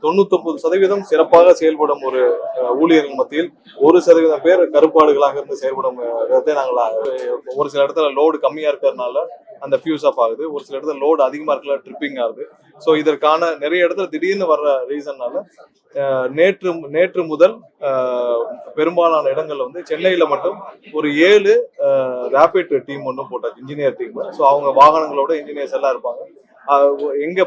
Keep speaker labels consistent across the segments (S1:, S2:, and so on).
S1: 99% சிறப்பாக செயல்படும் ஒரு ஊழியர்கள் மத்தியில் 1% பேர் கருப்பாடுகளாக இருந்து செயல்படும் இடத்தை நாங்கள் ஒரு சில இடத்துல லோடு கம்மியா இருக்கிறதுனால அந்த ஃபியூஸ் ஆஃப் ஆகுது, ஒரு சில இடத்துல லோடு அதிகமா இருக்கல ட்ரிப்பிங் ஆகுது. ஸோ இதற்கான நிறைய இடத்துல திடீர்னு வர்ற ரீசன்னால நேற்று முதல் பெரும்பாலான இடங்கள்ல வந்து சென்னையில மட்டும் ஒரு 7 ரேபிட் டீம் ஒன்றும் போட்டாச்சு, இன்ஜினியர் டீம். ஸோ அவங்க வாகனங்களோட இன்ஜினியர்ஸ் எல்லாம் இருப்பாங்க. எங்க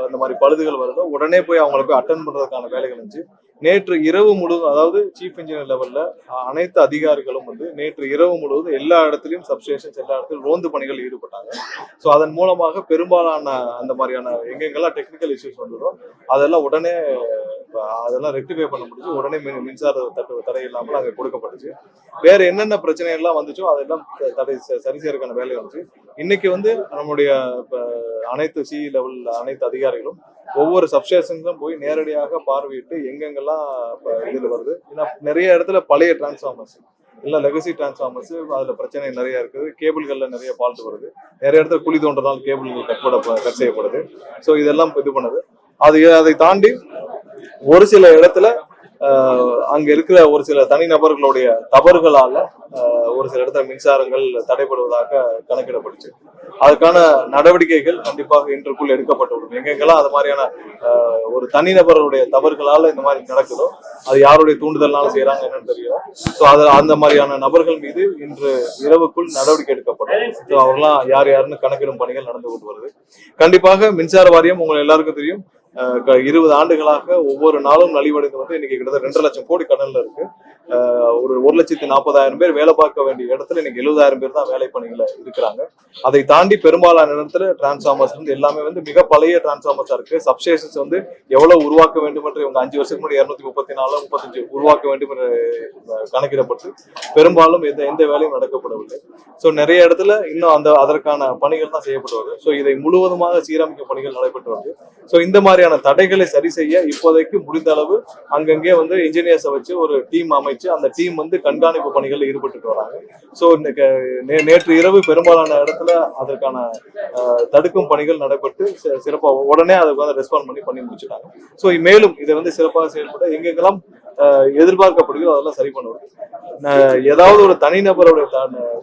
S1: அந்த மாதிரி பழுதுகள் வருதோ உடனே போய் அவங்களை போய் அட்டன் பண்றதுக்கான வேலைகள் இருந்துச்சு. நேற்று இரவு முழுவதும், அதாவது சீஃப் இன்ஜினியர் லெவல்ல அனைத்து அதிகாரிகளும் வந்து நேற்று இரவு முழுவதும் எல்லா இடத்துலையும் சப்ஸ்டேஷன்ஸ் எல்லா இடத்துலையும் ரோந்து பணிகள் ஈடுபட்டாங்க. ஸோ அதன் மூலமாக பெரும்பாலான அந்த மாதிரியான எங்கெங்கெல்லாம் டெக்னிக்கல் இஷ்யூஸ் வந்ததோ அதெல்லாம் உடனே அதெல்லாம் ரெக்டிஃபை பண்ண முடிஞ்சு. உடனே மின்சார தடை இல்லாமல் அங்கே கொடுக்கப்பட்டுச்சு. வேற என்னென்ன பிரச்சனை எல்லாம் வந்துச்சோ அதெல்லாம் தடை சரி செய்யறதுக்கான வேலை வந்துச்சு. இன்னைக்கு வந்து நம்முடைய அனைத்து சி லெவல் அனைத்து அதிகாரிகளும் ஒவ்வொரு சப்ஸ்டேஷன்ஸும் போய் நேரடியாக பார்வையிட்டு எங்கெங்கெல்லாம் இதுல வருது. ஏன்னா நிறைய இடத்துல பழைய டிரான்ஸ்ஃபார்மர்ஸ் இல்ல லெகசி டிரான்ஸ்ஃபார்மர்ஸ் அதுல பிரச்சனை நிறைய இருக்குது. கேபிள்கள்ல நிறைய ஃபால்ட் வருது. நிறைய இடத்துல குழி தோன்றதால் கேபிள்கள் கட் செய்யப்படுது. ஸோ இதெல்லாம் இது பண்ணுது. அதை தாண்டி ஒரு சில இடத்துல அங்க இருக்கிற ஒரு சில தனிநபர்களுடைய தவறுகளால ஒரு சில இடத்துல மின்சாரங்கள் தடைபடுவதாக கணக்கிடப்பட்டுச்சு. அதுக்கான நடவடிக்கைகள் கண்டிப்பாக இன்றுக்குள் எடுக்கப்பட்டுள்ளது. எங்கெங்கெல்லாம் அது மாதிரியான ஒரு தனிநபர்களுடைய தவறுகளால இந்த மாதிரி நடக்குதோ, அது யாருடைய தூண்டுதல்னால செய்யறாங்க என்னன்னு தெரியல. ஸோ அந்த மாதிரியான நபர்கள் மீது இன்று இரவுக்குள் நடவடிக்கை எடுக்கப்படும். ஸோ அவர்களாம் யார் யாருன்னு கணக்கிடும் பணிகள் நடந்து கொண்டு வருது. கண்டிப்பாக மின்சார வாரியம் உங்களுக்கு எல்லாருக்கும் தெரியும், 20 ஆண்டுகளாக ஒவ்வொரு நாளும் நலிவடைந்து வந்து இன்னைக்கு கிட்டத்தட்ட 2 லட்சம் கோடி கடன்ல இருக்கு. ஒரு 1,40,000 பேர் வேலை பார்க்க வேண்டிய இடத்துல இன்னைக்கு 70,000 பேர் தான் வேலை பணிகளை இருக்கிறாங்க. அதை தாண்டி பெரும்பாலான இடத்துல டிரான்ஸ்ஃபார்மர்ஸ் வந்து எல்லாமே வந்து மிக பழைய டிரான்ஸ்ஃபார்மர்ஸா இருக்கு. சப்ஸ்டேஷன்ஸ் வந்து எவ்வளவு உருவாக்க வேண்டும் என்று இவங்க 5 வருஷத்துக்கு முன்னாடி 234 35 உருவாக்க வேண்டும் என்று கணக்கிடப்பட்டு பெரும்பாலும் எந்த வேலையும் நடக்கப்படவில்லை. ஸோ நிறைய இடத்துல இன்னும் அதற்கான பணிகள் தான் செய்யப்பட்டு வருது. ஸோ இதை முழுவதுமாக சீரமைக்கும் பணிகள் நடைபெற்று வருது. ஸோ இந்த மாதிரியான தடைகளை சரி செய்ய இப்போதைக்கு முடிந்த அளவு அங்கங்கே வந்து இன்ஜினியர்ஸை வச்சு ஒரு டீம் அமைச்சு அந்த டீம் வந்து கண்காணிப்பு பணிகளில் ஈடுபட்டு வராங்க. ஸோ நேற்று இரவு பெரும்பாலான இடத்துல அதற்கான தடுக்கும் பணிகள் நடைபெற்று சிறப்பாக உடனே அதுக்கு வந்து ரெஸ்பாண்ட் பண்ணி முடிச்சுட்டாங்க. ஸோ மேலும் இதை வந்து சிறப்பாக செயல்பட எங்கெங்கெல்லாம் எதிர்பார்க்கப்படுகிறதோ அதெல்லாம் சரி பண்ணுவது. ஏதாவது ஒரு தனிநபருடைய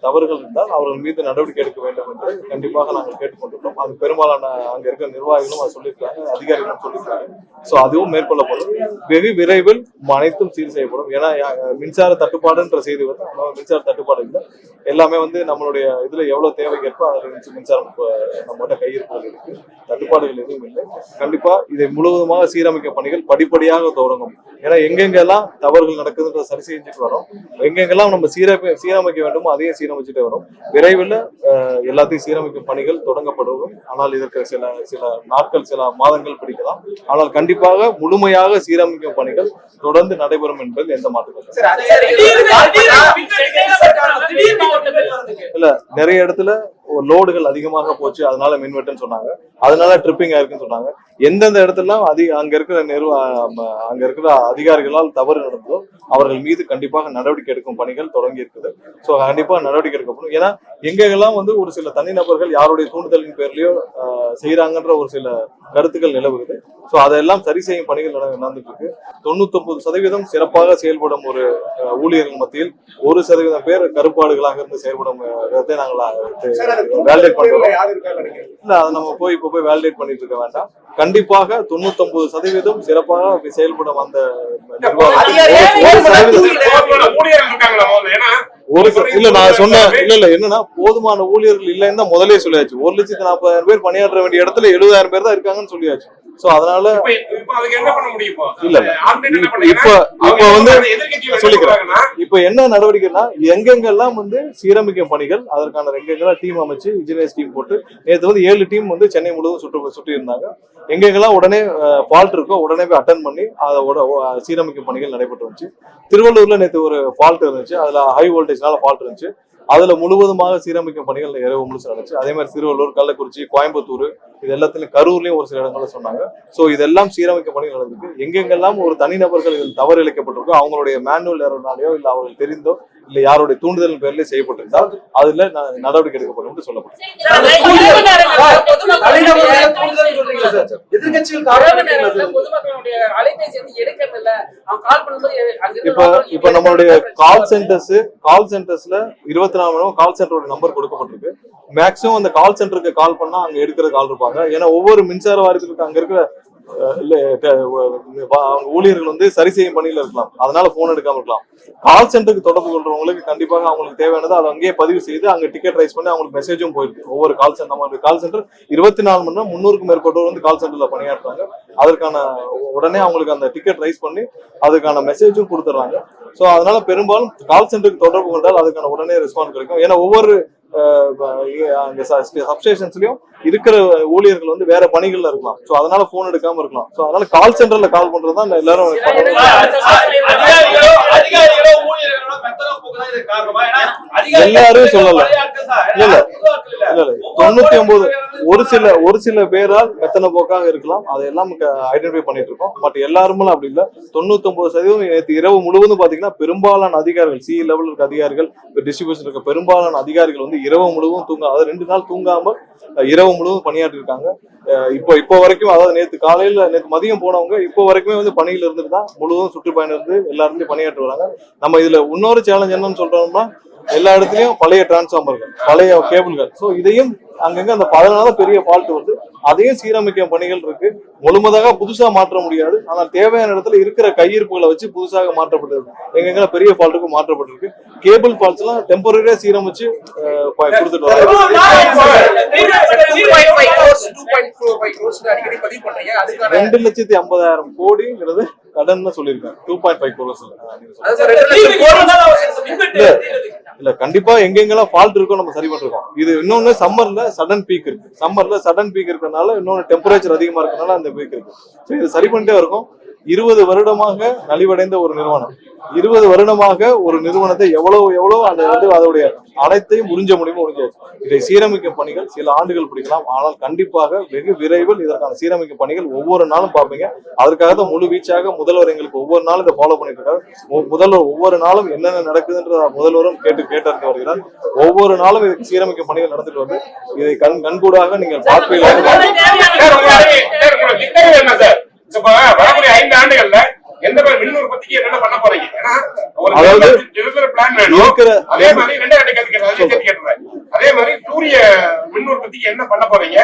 S1: தவறுகள் இருந்தால் அவர்கள் மீது நடவடிக்கை எடுக்க வேண்டும் என்று கண்டிப்பாக நாங்கள் கேட்டுக்கொண்டிருக்கோம். அது பெரும்பாலான அங்க இருக்கிற நிர்வாகிகளும் அதை சொல்லியிருக்காங்க, அதிகாரிகளும் சொல்லியிருக்காங்க. ஸோ அதுவும் மேற்கொள்ளப்படும். வெகு விரைவில் அனைத்தும் சீர் செய்யப்படும். ஏன்னா மின்சார தட்டுப்பாடுன்ற செய்தி வந்து மின்சார தட்டுப்பாடு இல்லை, எல்லாமே வந்து நம்மளுடைய இதுல எவ்வளவு தேவைக்கேற்ப அதில் மின்சாரம் நம்மகிட்ட கையிருப்புகள் இருக்கு, தட்டுப்பாடுகள் எதுவும் இல்லை. கண்டிப்பா இதை முழுவதுமாக சீரமைக்க பணிகள் படிப்படியாக தொடங்கும். ஏன்னா எங்கெங்கெல்லாம் தவறுகள் நடக்குதுன்ற சரி செஞ்சுட்டு வரோம், எங்கெங்கெல்லாம் நம்ம சீரமைக்க வேண்டுமோ அதையும் சீரமைச்சுட்டு வரும். விரைவில் எல்லாத்தையும் சீரமைக்கும் பணிகள் தொடங்கப்படுவோம். ஆனால் இதற்கு சில நாட்கள் சில மாதங்கள் பிடிக்கலாம். ஆனால் கண்டிப்பாக முழுமையாக சீரமைக்கும் பணிகள் தொடர்ந்து நடைபெறும் என்பது எந்த மாற்றமும் இல்ல. நிறைய இடத்துல லோடுகள் அதிகமாக போச்சு, அதனால மின்வெட்டுன்னு சொன்னாங்க, அதனால ட்ரிப்பிங் ஆயிருக்குன்னு சொன்னாங்க. எந்தெந்த இடத்துல அங்க இருக்கிற அதிகாரிகளால் தவறு நடந்ததோ அவர்கள் மீது கண்டிப்பாக நடவடிக்கை எடுக்கும் பணிகள் தொடங்கி இருக்குது. ஸோ கண்டிப்பாக நடவடிக்கை எடுக்கப்படும். ஏன்னா எங்கெல்லாம் வந்து ஒரு சில தனிநபர்கள் யாருடைய தூண்டுதலின் பேர்லயோ செய்யறாங்கன்ற ஒரு சில கருத்துக்கள் நிலவுகிறது. ஸோ அதெல்லாம் சரி செய்யும் பணிகள் நடந்துட்டு இருக்கு. 99% சிறப்பாக செயல்படும் ஒரு ஊழியர்கள் மத்தியில் 1% பேர் கருப்பாடுகளாக இருந்து செயல்படும் இடத்தை நாங்கள் வேலிடேட் பண்றோம். இல்ல அதை நம்ம இப்ப போய் வேலிடேட் பண்ணிட்டு இருக்க வேண்டாம். கண்டிப்பாக 99% சிறப்பாக செயல்படும் அந்த இல்ல நான் சொன்னேன் இல்ல என்னன்னா போதுமான ஊழியர்கள் இல்லைன்னு தான் முதலே சொல்லியாச்சு. 1,40,000 பேர் பணியாற்ற வேண்டிய இடத்துல 70,000 பேர் தான் இருக்காங்கன்னு சொல்லியாச்சு. சோ அதனால இல்ல இப்ப வந்து சொல்லிக்கிறேன். இப்ப என்ன நடவடிக்கைன்னா எங்கெங்கெல்லாம் வந்து சீரமைக்கும் பணிகள் அதற்கான எங்கெங்கெல்லாம் டீம் அமைச்சு இன்ஜினியர்ஸ் டீம் போட்டு நேற்று வந்து 7 டீம் வந்து சென்னை முழுவதும் சுற்றி இருந்தாங்க. எங்கெங்கெல்லாம் உடனே ஃபால்ட் இருக்கோ உடனே போய் அட்டன் பண்ணி அதோட சீரமைக்கும் பணிகள் நடைபெற்று இருந்துச்சு. திருவள்ளூர்ல நேற்று ஒரு ஃபால்ட் இருந்துச்சு, அதுல ஹை வோல்டேஜ்னால ஃபால்ட் இருந்துச்சு. அதுல முழுவதுமாக சீரமைக்கும் பணிகள் இரவு முழுசு நடந்துச்சு. அதே மாதிரி திருவள்ளூர், கள்ளக்குறிச்சி, கோயம்புத்தூர் இது எல்லாத்துலயும் கரூர்லயும் ஒரு சில இடங்கள்ல சொன்னாங்க. சோ இதெல்லாம் சீரமைக்கும் பணிகள் நடந்திருக்கு. எங்கெங்கெல்லாம் ஒரு தனிநபர்கள் இதில் தவறு இழைக்கப்பட்டிருக்கோ அவங்களுடைய மேனுவல் எரர்னாலேயோ இல்ல அவங்களுக்கு தெரிந்தோ இல்ல யாருடைய தூண்டுதல் பேர்ல செய்யப்பட்டிருந்தால் அதுல நடவடிக்கை எடுக்கப்படும் என்று சொல்லப்படும். இப்ப நம்மளுடைய கால் சென்டர்ஸ்ல 24 மணி நேரம் கால் சென்டரோட நம்பர் கொடுக்கப்பட்டிருக்கு. மேக்சிமம் அந்த கால் சென்டருக்கு கால் பண்ணா அங்க எடுக்கிற கால் இருப்பாங்க. ஏன்னா ஒவ்வொரு மின்சார வாரியத்துக்கு அங்க இருக்கிற ஊழியர்கள் வந்து சரி செய்யும் பணியில இருக்கலாம், அதனால போன் எடுக்காம இருக்கலாம். கால் சென்டருக்கு தொடர்பு கொள்றவங்களுக்கு கண்டிப்பாக அவங்களுக்கு தேவையானது அதை அங்கேயே பதிவு செய்து அங்க டிக்கெட் ரைஸ் பண்ணி அவங்களுக்கு மெசேஜும் போயிருக்கு. ஒவ்வொரு கால் சென்டர் நம்ம கால் சென்டர் 24 மணி நேரம் 300க்கும் மேற்பட்டவர் வந்து கால் சென்டர்ல பணியாற்றுறாங்க. அதற்கான உடனே அவங்களுக்கு அந்த டிக்கெட் ரைஸ் பண்ணி அதுக்கான மெசேஜும் கொடுத்துறாங்க. ஸோ அதனால பெரும்பாலும் கால் சென்டருக்கு தொடர்பு கொண்டால் அதுக்கான உடனே ரெஸ்பான்ஸ் கிடைக்கும். ஏன்னா ஒவ்வொரு சப்ஸ்டேஷன்ஸ்லயும் இருக்கிற ஊழியர்கள் வந்து வேற பணிகள்ல இருக்கலாம். சோ அதனால போன் எடுக்காம இருக்கலாம். சோ அதனால கால் சென்டர்ல கால் பண்றதுதான் எல்லாரும் எல்லாரும் சொல்லல. இல்ல 99 ஒரு சில பேரால் மெத்தன போக்காக இருக்கலாம். அதையெல்லாம் ஐடென்டிஃபை பண்ணிட்டு இருக்கோம். பட் எல்லாருமே அப்படி இல்ல. 99% நேற்று இரவு முழுவதும் பாத்தீங்கன்னா பெரும்பாலான அதிகாரிகள் சி லெவல் இருக்க அதிகாரிகள் டிஸ்ட்ரிபியூஷன் இருக்க பெரும்பாலான அதிகாரிகள் வந்து இரவு முழுவதும் தூங்க, அதாவது 2 நாள் தூங்காமல் இரவு முழுவதும் பணியாற்றி இருக்காங்க. இப்போ வரைக்கும், அதாவது நேற்று மதியம் போனவங்க இப்போ வரைக்குமே வந்து பணியில இருந்துட்டு தான் முழுவதும் சுற்றுப்பயணம் இருந்து எல்லாருமே பணியாற்றி வராங்க. நம்ம இதுல இன்னொரு சேலஞ்ச் என்னன்னு சொல்றோம்னா, எல்லா இடத்துலயும் பழைய டிரான்ஸ்ஃபார்மர்கள், பழைய கேபிள்கள். ஸோ இதையும் அங்கங்க அந்த அதனால பெரிய ஃபால்ட் வந்து அதையும் சீரமைக்கும் பணிகள் இருக்கு. முழுமதாக புதுசா மாற்ற முடியாது. ஆனால் தேவையான இடத்துல இருக்கிற கையிருப்புகளை வச்சு புதுசாக மாற்றப்பட்டிருக்கு. எங்க பெரிய ஃபால்ட்டுக்கும் மாற்றப்பட்டிருக்கு. கேபிள் ஃபால்ட்ஸ் எல்லாம் டெம்பரரியா சீரமைச்சு கொடுத்துட்டு வராங்க. 2,50,000 கோடிங்கிறது கடன் சொல்லியிருக்காங்க. 2.5 crores இல்ல. கண்டிப்பா எங்கெங்கெல்லாம் ஃபால்ட் இருக்கோ நம்ம சரி பண்ணிருக்கோம். இது இன்னொன்னு சம்மர்ல சடன் பீக் இருக்கு. இருக்கறனால இன்னொன்னு டெம்பரேச்சர் அதிகமா இருக்கனால அந்த பீக் இருக்கு. சோ இது சரி பண்ணிட்டே இருக்கும். 20 வருடமாக நலிவடைந்த ஒரு நிறுவனம், 20 வருடமாக ஒரு நிறுவனத்தை எவ்வளவு அந்த அதோடைய அனைத்தையும் உறிஞ்ச முடியுமோ உறிஞ்சாச்சு. இதை சீரமைக்கும் பணிகள் சில ஆண்டுகள் பிடிக்கலாம். ஆனால் கண்டிப்பாக வெகு விரைவில் இதற்கான சீரமைக்கும் பணிகள் ஒவ்வொரு நாளும் பார்ப்பீங்க. அதற்காக தான் முழு வீச்சாக முதல்வர் எங்களுக்கு ஒவ்வொரு நாளும் இதை ஃபாலோ பண்ணிட்டு இருக்காரு. முதல்வர் ஒவ்வொரு நாளும் என்னென்ன நடக்குதுன்ற முதல்வரும் கேட்டறிந்து வருகிறார். ஒவ்வொரு நாளும் இதுக்கு சீரமைக்கும் பணிகள் நடந்துட்டு வருது. இதை கண்கூடாக நீங்கள் பார்ப்பீர்கள்.
S2: வரக்கூடிய 5 ஆண்டுகள்ல எந்த மாதிரி மின் உற்பத்திக்கு என்னென்ன பண்ண போறீங்க? அதே மாதிரி சூரிய மின் உற்பத்திக்கு என்ன பண்ண போறீங்க?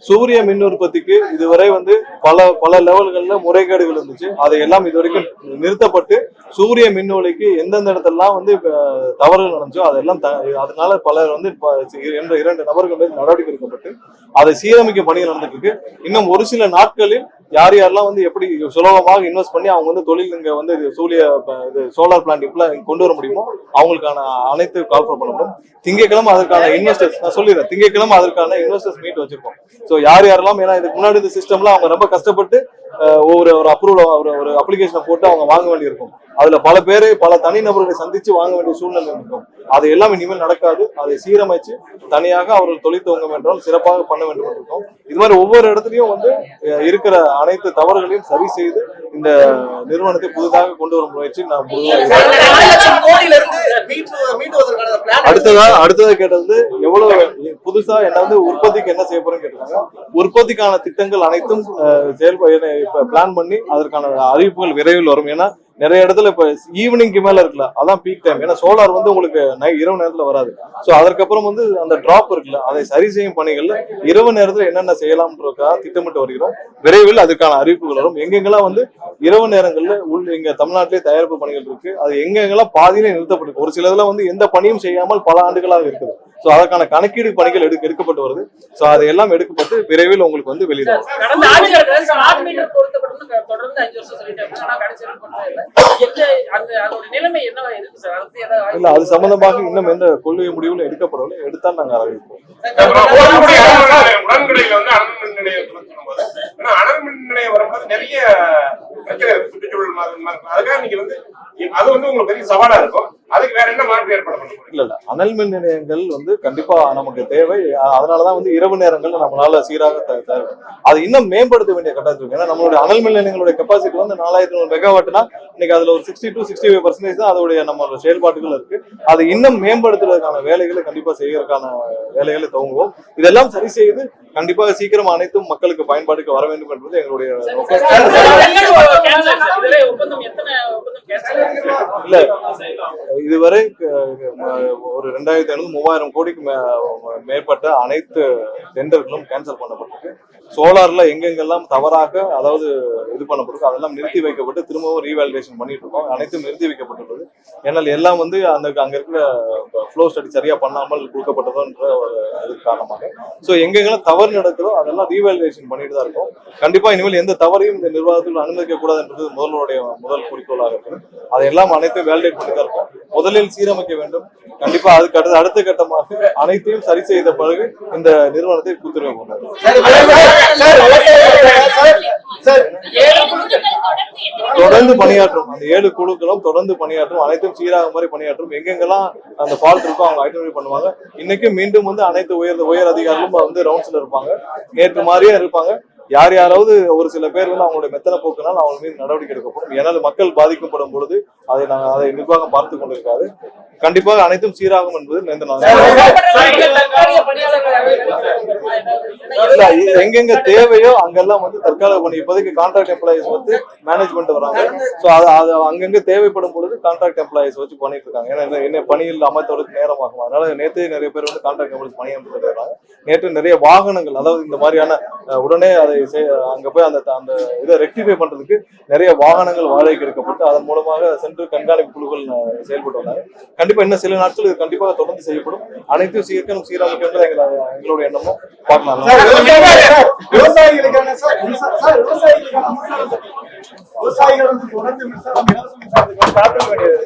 S1: சூரிய மின் உற்பத்திக்கு இதுவரை வந்து பல லெவல்கள்ல முறைகேடுகள் இருந்துச்சு. அதையெல்லாம் இதுவரைக்கும் நிறுத்தப்பட்டு சூரிய மின் உலைக்கு எந்தெந்த இடத்தெல்லாம் வந்து தவறுகள் நடந்துச்சோ அதெல்லாம் அதனால பலர் வந்து 2 நபர்கள் மீது நடவடிக்கை எடுக்கப்பட்டு அதை சீரமைக்கும் பணிகள் நடந்துட்டு இருக்கு. இன்னும் ஒரு சில நாட்களில் யாரெல்லாம் வந்து எப்படி சுலபமாக இன்வெஸ்ட் பண்ணி அவங்க வந்து தொழில் இங்க வந்து சோலார் பிளான்ட் கொண்டு வர முடியுமோ அவங்களுக்கான அனைத்து கால்ஃபர் பண்ணப்படும். திங்கட்கிழமை அதற்கான இன்வெஸ்டர்ஸ், நான் சொல்லிடுறேன், திங்கட்கிழமை அதற்கான இன்வெஸ்டர்ஸ் மீட் வச்சிருக்கோம். சோ யாரெல்லாம், ஏன்னா இதுக்கு முன்னாடி இந்த சிஸ்டம்ல அவங்க ரொம்ப கஷ்டப்பட்டு ஒரு அப்ரூவல் ஒரு அப்ளிகேஷனை போட்டு அவங்க வாங்க வேண்டியிருக்கும். அதுல பல தனிநபர்களை சந்திச்சு வாங்க வேண்டிய சூழ்நிலை இருக்கும். அது எல்லாம் இனிமேல் நடக்காது. அதை சீரமைச்சு தனியாக அவர்கள் தொழில் துவங்க என்றால் சிறப்பாக பண்ண வேண்டும் என்று இருக்கும். இது மாதிரி ஒவ்வொரு இடத்துலயும் வந்து இருக்கிற அனைத்து தவறுகளையும் சரி செய்து இந்த நிறுவனத்தை புதிதாக கொண்டு வரும் முயற்சி நான் அடுத்ததா கேட்டது எவ்வளவு புதுசா என்ன வந்து உற்பத்திக்கு என்ன செய்ய போறேன்னு கேட்டாங்க. உற்பத்திக்கான திட்டங்கள் அனைத்தும் பிளான் பண்ணி அதற்கான அறிவிப்புகள் விரைவில் வரும். ஏன்னா நிறைய இடத்துல இப்ப ஈவினிங்க்கு மேல இருக்குல்ல, அதான் பீக் டைம். ஏன்னா சோலார் வந்து உங்களுக்கு இரவு நேரத்துல வராது. சோ அதுக்கப்புறம் வந்து அந்த டிராப் இருக்குல்ல, அதை சரி செய்யும் பணிகள்ல இரவு நேரத்துல என்னென்ன செய்யலாம்ன்றதுக்காக திட்டமிட்டு வருகிறோம். விரைவில் அதுக்கான அறிவிப்புகள் வரும். எங்கெங்கெல்லாம் வந்து இரவு நேரங்கள்ல இங்க தமிழ்நாட்டிலே தயாரிப்பு பணிகள் இருக்கு, அது எங்கெங்கெல்லாம் பாதியிலே நிறுத்தப்பட்டிருக்கு. ஒரு சில இதுல வந்து எந்த பணியும் செய்யாமல் பல ஆண்டுகளாக இருக்குது. சோ அதற்கான கணக்கீடு பணிகள் எடுக்கப்பட்டு வருது. சோ அதையெல்லாம் எடுக்கப்பட்டு விரைவில் உங்களுக்கு வந்து வெளியிடும். இல்ல, அது சம்பந்தமாக இன்னும் எந்த கொள்கை முடிவுல எடுக்கப்படவில்லை. எடுத்தால் நாங்க அறிவிப்போம்.
S2: அது வந்து உங்களுக்கு பெரிய சவாலா இருக்கும். அதுக்கு வேற என்ன மாற்று ஏற்பாடு பண்ண போறீங்க?
S1: இல்ல அனல் மின் நிலையங்கள் வந்து கண்டிப்பா நமக்கு தேவை. அதனாலதான் வந்து இரவு நேரங்கள் நம்மளால சீராக அது இன்னும் மேம்படுத்த வேண்டிய கட்டாயத்தில் இருக்கு. ஏன்னா நம்மளுடைய அனல் மின் நிலையங்களுடைய கெப்பாசிட்டி வந்து 4000 மெகாவாட்னா இன்னைக்கு அதுல ஒரு 60 to 65% தான் அதோடைய நம்மளோட செயல்பாடுகள் இருக்கு. அதை இன்னும் மேம்படுத்துறதுக்கான வேலைகளை கண்டிப்பா செய்யறதுக்கான வேலைகளை துவங்குவோம். இதெல்லாம் சரி செய்து கண்டிப்பாக சீக்கிரம் அனைத்தும் மக்களுக்கு பயன்பாட்டுக்கு வர வேண்டும் என்பது எங்களுடைய இல்ல. இதுவரை ஒரு 2500-3000 கோடிக்கு மேற்பட்ட அனைத்து டெண்டர்களும் கேன்சல் பண்ணப்பட்டிருக்கு. சோலார்ல எங்கெங்கெல்லாம் தவறாக அதாவது இது பண்ணப்பட்டிருக்கு அதெல்லாம் நிறுத்தி வைக்கப்பட்டு திரும்பவும் ரீவேலிடேஷன் பண்ணிட்டு இருக்கோம். அனைத்தும் நிறுத்தி வைக்கப்பட்டுள்ளது. ஏன்னால் எல்லாம் வந்து அங்க இருக்கிற ஃப்ளோ ஸ்டடி சரியா பண்ணாமல் கொடுக்கப்பட்டதோன்ற இது காரணமாக ஸோ எங்கெங்கெல்லாம் தவறு நடக்குதோ அதெல்லாம் ரீவேலிடேஷன் பண்ணிட்டு தான் இருக்கும். கண்டிப்பா இனிமேல் எந்த தவறையும் இந்த நிர்வாகத்தில் அனுமதிக்க கூடாதுன்றது முதல்வருடைய குறிக்கோளாக இருக்கு. அதையெல்லாம் அனைத்தையும் வேலிடேட் பண்ணி தான் இருக்கும். முதலில் சீரமைக்க வேண்டும். கண்டிப்பா அதுக்கு அடுத்த கட்டமாக அனைத்தையும் சரி செய்த பிறகு இந்த நிறுவனத்தை கூத்துறவு கொண்டாரு. தொடர்ந்து பணியாற்றும் அந்த 7 குழுக்களும் தொடர்ந்து பணியாற்றும். அனைத்தும் சீராக மாதிரி பணியாற்றும். எங்கெங்கெல்லாம் அந்த ஃபால்ட் இருக்கோ அவங்க ஐடென்டிஃபை பண்ணுவாங்க. இன்னைக்கு மீண்டும் வந்து அனைத்து உயர் அதிகாரிகளும் வந்து ரவுண்ட்ஸ்ல இருப்பாங்க. நேற்று மாதிரியே இருப்பாங்க. யாராவது ஒரு சில பேர் வந்து அவங்களுடைய மெத்தனை போக்குனால் அவங்க மீது நடவடிக்கை எடுக்கப்படும். ஏன்னா மக்கள் பாதிக்கப்படும் பொழுது அதை நிர்வாகம் பார்த்து கொண்டிருக்காது. கண்டிப்பாக அனைத்தும் சீராகும் என்பது எங்கெங்க தேவையோ அங்கெல்லாம் வந்து தற்காலிக பணி இப்போதைக்கு கான்ட்ராக்ட் எம்ப்ளாயிஸ் வந்து மேனேஜ்மெண்ட் வராங்க. ஸோ அது அங்கங்க தேவைப்படும் பொழுது கான்ட்ராக்ட் எம்ப்ளாயிஸ் வச்சு பண்ணிட்டு இருக்காங்க. ஏன்னா என்ன பணியில் அமைத்தவருக்கு நேரமாகும். அதனால நேற்று நிறைய பேர் வந்து கான்ட்ராக்ட் எம்ப்ளாயிஸ் பணி அமைத்து இருக்காங்க. நேற்று நிறைய வாகனங்கள் அதாவது இந்த மாதிரியான உடனே அதை அங்க போய் அந்த இதை ரெக்டிஃபை பண்றதுக்கு நிறைய வாகனங்கள் வாடகைக்கு எடுக்கப்பட்டு அதன் மூலமாக சென்று கண்காணிப்பு குழுக்கள் செயல்பட்டு வந்தாங்க. கண்டிப்பா இன்னும் சில நாட்கள் இது கண்டிப்பாக தொடர்ந்து செய்யப்படும். அனைத்தும் சீரமைக்க என்பது எங்களுடைய எண்ணமும் பார்க்கலாம்.
S3: விவசாயிகள் வந்து தொடர்ந்து மின்சாரம் பார்க்க வேண்டியது